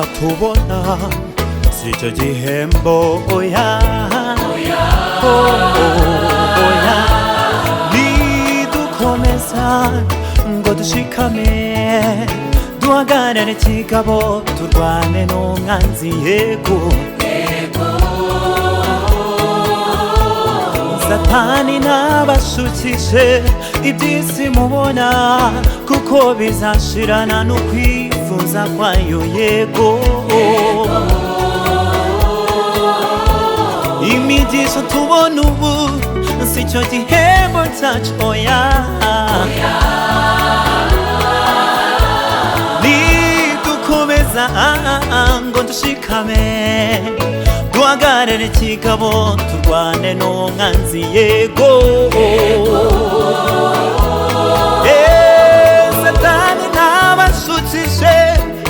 tubona sico gihembo oya oya nidukomeza ngo dushikame duhagarare kigabo turwane n'umwanzi yego Satani nabashukishe iby'isi mubona kuko bizashirana n'ukwifuza kwayo yego imigisha tubona ubu sico gihembo cyacu oya nidukomeza ngo dushikame duhagarare kigabo turwane n'umwanzi yego Satani nabashukishe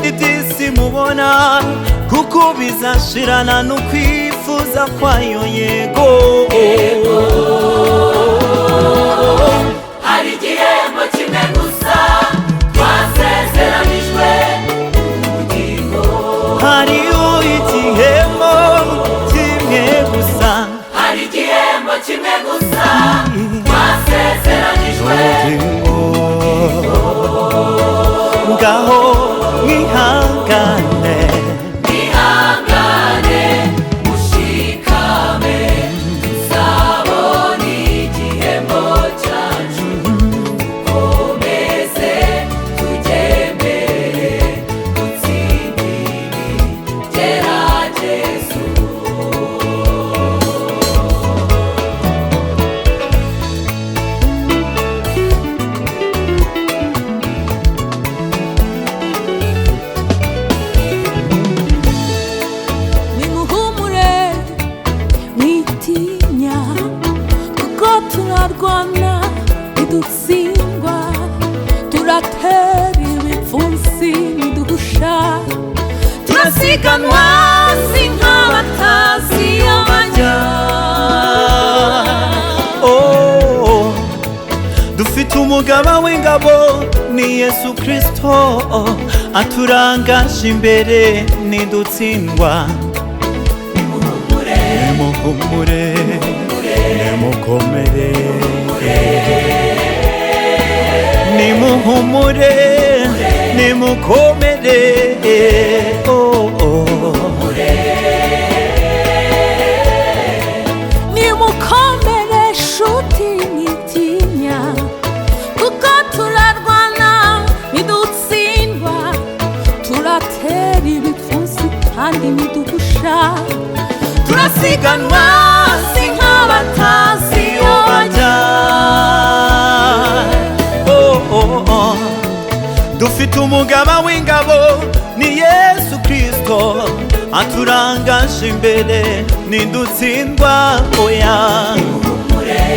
iby'isi mubona kuko bizashirana n'ukwifuza kwayo yego hari igihembo kimwe gusa twasezeranijwe ubugingo hariho igihembo kimwe gusa hari igihembo kimwe gusa twasezeranijwe ngaho mwihangane mushikame tuzabona igihembo cyacu dukomeze tugendere dutsinde ibigeragezo turarwana idutsindwa turatera ibipfunsi niduhusha turasiganwa si nk'abatazi abajya dufite umugaba w'ingabo ni Yesu Kristo aturangaje imbere nidutsindwa nimuhumure nimukomere nimuhumure nimukomere nimukomere shuti mwitinya kuko turarwana nidutsindwa turatera ibipfunsi kandi niduhusha turasiganwa si nk'abatazi bajya dufite umugaba w'ingabo ni Yesu Kristo aturangaje imbere nidutsindwa oya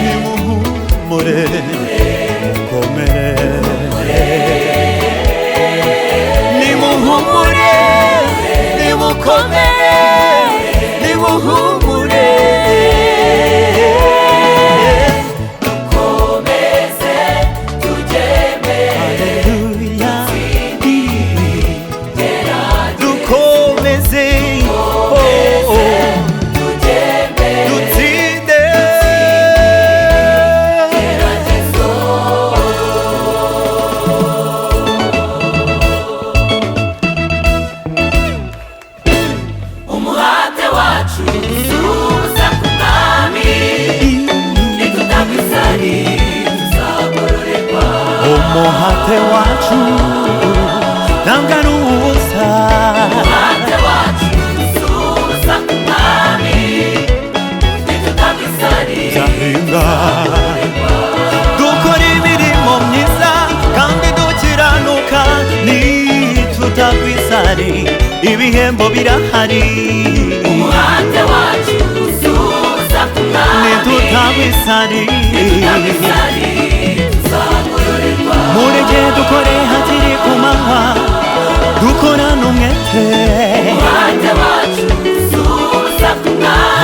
nimuhumure nimukomere nimuhumure nimukomere nimuhumure dukomeze tugendere dukomeze dutsinde umuhate wacu uza ku mwami nitutagwisari tuzagororerwa umuhate wacu ntabwo ari ubusa umuhate wacu uza ku mwami nitutagwisari tuzahinga dukora imirimo myiza kandi dukiranuka nitutagwisari ibihembo birahari umuhate wacu uza ku mwami nitutagwisari tuzagororerwa mureke dukore hakiri ku manywa dukorane umwete umuhate wacu uza ku mwami